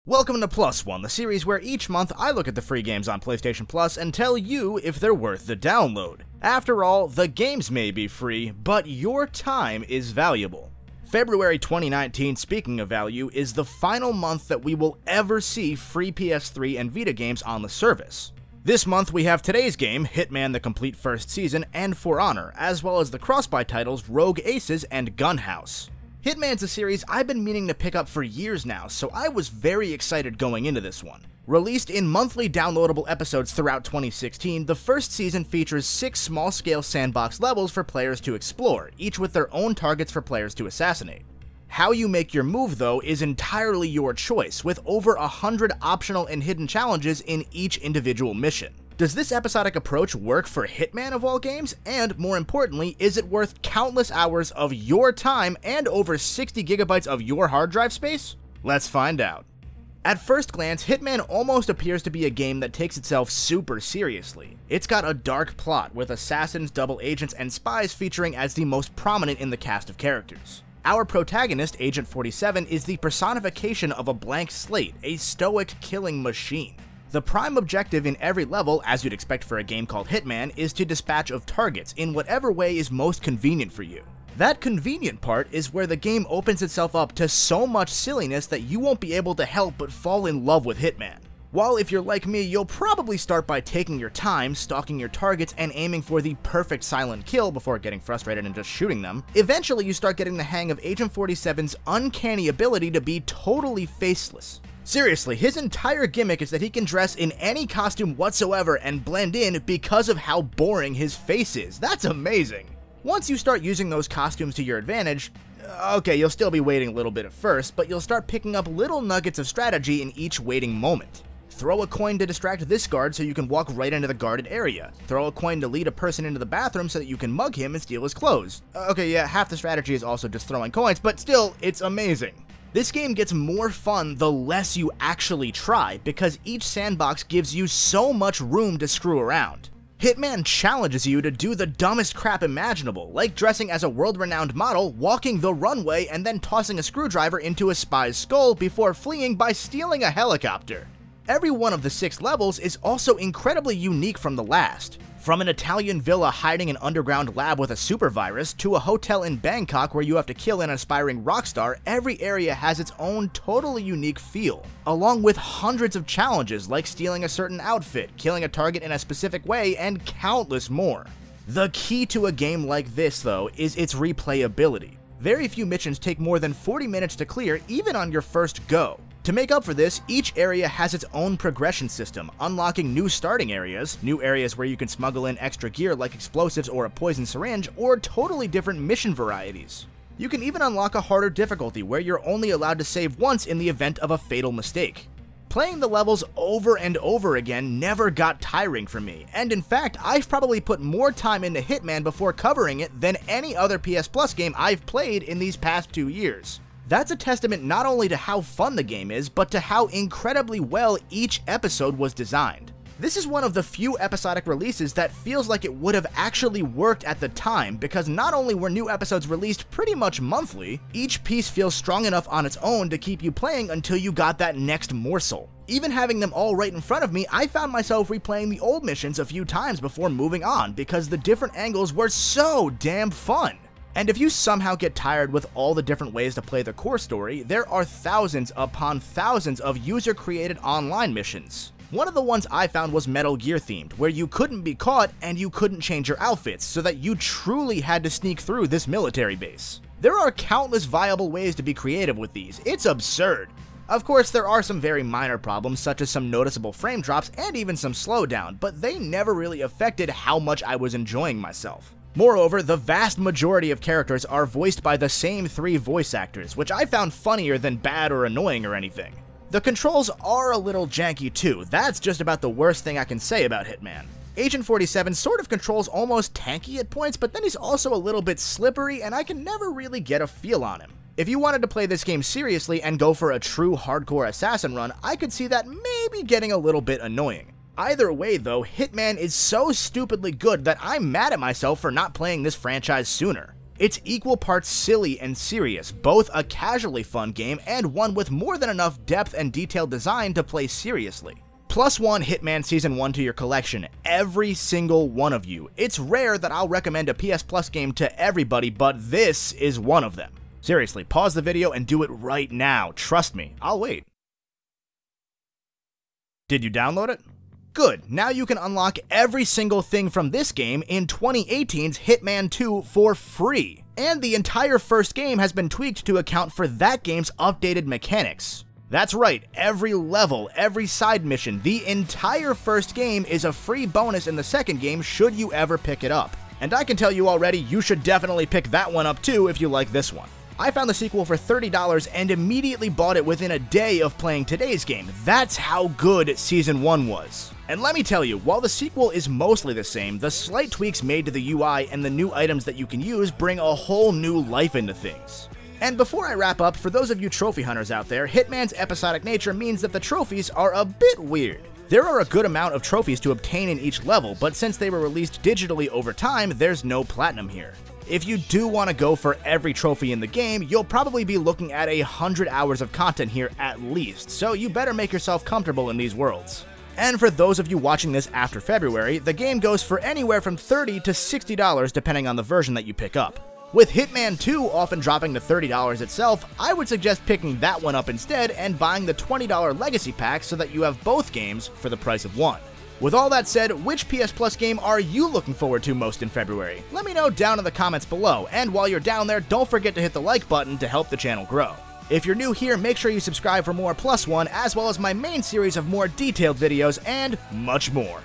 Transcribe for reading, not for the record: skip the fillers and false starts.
Welcome to PLUSone, the series where each month I look at the free games on PlayStation Plus and tell you if they're worth the download. After all, the games may be free, but your time is valuable. February 2019, speaking of value, is the final month that we will ever see free PS3 and Vita games on the service. This month we have today's game, Hitman the Complete First Season, and For Honor, as well as the cross-buy titles Rogue Aces and Gunhouse. Hitman's a series I've been meaning to pick up for years now, so I was very excited going into this one. Released in monthly downloadable episodes throughout 2016, the first season features 6 small-scale sandbox levels for players to explore, each with their own targets for players to assassinate. How you make your move, though, is entirely your choice, with over 100 optional and hidden challenges in each individual mission. Does this episodic approach work for Hitman of all games? And more importantly, is it worth countless hours of your time and over 60 gigabytes of your hard drive space? Let's find out. At first glance, Hitman almost appears to be a game that takes itself super seriously. It's got a dark plot, with assassins, double agents, and spies featuring as the most prominent in the cast of characters. Our protagonist, Agent 47, is the personification of a blank slate, a stoic killing machine. The prime objective in every level, as you'd expect for a game called Hitman, is to dispatch of targets in whatever way is most convenient for you. That convenient part is where the game opens itself up to so much silliness that you won't be able to help but fall in love with Hitman. While if you're like me, you'll probably start by taking your time, stalking your targets, and aiming for the perfect silent kill before getting frustrated and just shooting them, eventually you start getting the hang of Agent 47's uncanny ability to be totally faceless. Seriously, his entire gimmick is that he can dress in any costume whatsoever and blend in because of how boring his face is. That's amazing. Once you start using those costumes to your advantage, okay, you'll still be waiting a little bit at first, but you'll start picking up little nuggets of strategy in each waiting moment. Throw a coin to distract this guard so you can walk right into the guarded area. Throw a coin to lead a person into the bathroom so that you can mug him and steal his clothes. Okay, yeah, half the strategy is also just throwing coins, but still, it's amazing. This game gets more fun the less you actually try, because each sandbox gives you so much room to screw around. Hitman challenges you to do the dumbest crap imaginable, like dressing as a world-renowned model, walking the runway, and then tossing a screwdriver into a spy's skull before fleeing by stealing a helicopter. Every one of the 6 levels is also incredibly unique from the last. From an Italian villa hiding an underground lab with a super virus, to a hotel in Bangkok where you have to kill an aspiring rock star, every area has its own totally unique feel, along with hundreds of challenges like stealing a certain outfit, killing a target in a specific way, and countless more. The key to a game like this, though, is its replayability. Very few missions take more than 40 minutes to clear, even on your first go. To make up for this, each area has its own progression system, unlocking new starting areas, new areas where you can smuggle in extra gear like explosives or a poison syringe, or totally different mission varieties. You can even unlock a harder difficulty where you're only allowed to save once in the event of a fatal mistake. Playing the levels over and over again never got tiring for me, and in fact, I've probably put more time into Hitman before covering it than any other PS Plus game I've played in these past 2 years. That's a testament not only to how fun the game is, but to how incredibly well each episode was designed. This is one of the few episodic releases that feels like it would have actually worked at the time, because not only were new episodes released pretty much monthly, each piece feels strong enough on its own to keep you playing until you got that next morsel. Even having them all right in front of me, I found myself replaying the old missions a few times before moving on, because the different angles were so damn fun. And if you somehow get tired with all the different ways to play the core story, there are thousands upon thousands of user-created online missions. One of the ones I found was Metal Gear themed, where you couldn't be caught and you couldn't change your outfits, so that you truly had to sneak through this military base. There are countless viable ways to be creative with these. It's absurd. Of course, there are some very minor problems, such as some noticeable frame drops and even some slowdown, but they never really affected how much I was enjoying myself. Moreover, the vast majority of characters are voiced by the same 3 voice actors, which I found funnier than bad or annoying or anything. The controls are a little janky too. That's just about the worst thing I can say about Hitman. Agent 47 sort of controls almost tanky at points, but then he's also a little bit slippery, and I can never really get a feel on him. If you wanted to play this game seriously and go for a true hardcore assassin run, I could see that maybe getting a little bit annoying. Either way though, Hitman is so stupidly good that I'm mad at myself for not playing this franchise sooner. It's equal parts silly and serious, both a casually fun game and one with more than enough depth and detailed design to play seriously. +1 Hitman Season 1 to your collection, every single one of you. It's rare that I'll recommend a PS Plus game to everybody, but this is one of them. Seriously, pause the video and do it right now. Trust me, I'll wait. Did you download it? Good, now you can unlock every single thing from this game in 2018's Hitman 2 for free. And the entire first game has been tweaked to account for that game's updated mechanics. That's right, every level, every side mission, the entire first game is a free bonus in the second game should you ever pick it up. And I can tell you already, you should definitely pick that one up too if you like this one. I found the sequel for $30 and immediately bought it within a day of playing today's game. That's how good Season 1 was. And let me tell you, while the sequel is mostly the same, the slight tweaks made to the UI and the new items that you can use bring a whole new life into things. And before I wrap up, for those of you trophy hunters out there, Hitman's episodic nature means that the trophies are a bit weird. There are a good amount of trophies to obtain in each level, but since they were released digitally over time, there's no platinum here. If you do want to go for every trophy in the game, you'll probably be looking at 100 hours of content here at least, so you better make yourself comfortable in these worlds. And for those of you watching this after February, the game goes for anywhere from $30 to $60 depending on the version that you pick up. With Hitman 2 often dropping to $30 itself, I would suggest picking that one up instead and buying the $20 Legacy Pack so that you have both games for the price of one. With all that said, which PS Plus game are you looking forward to most in February? Let me know down in the comments below, and while you're down there, don't forget to hit the like button to help the channel grow. If you're new here, make sure you subscribe for more +1, as well as my main series of more detailed videos and much more.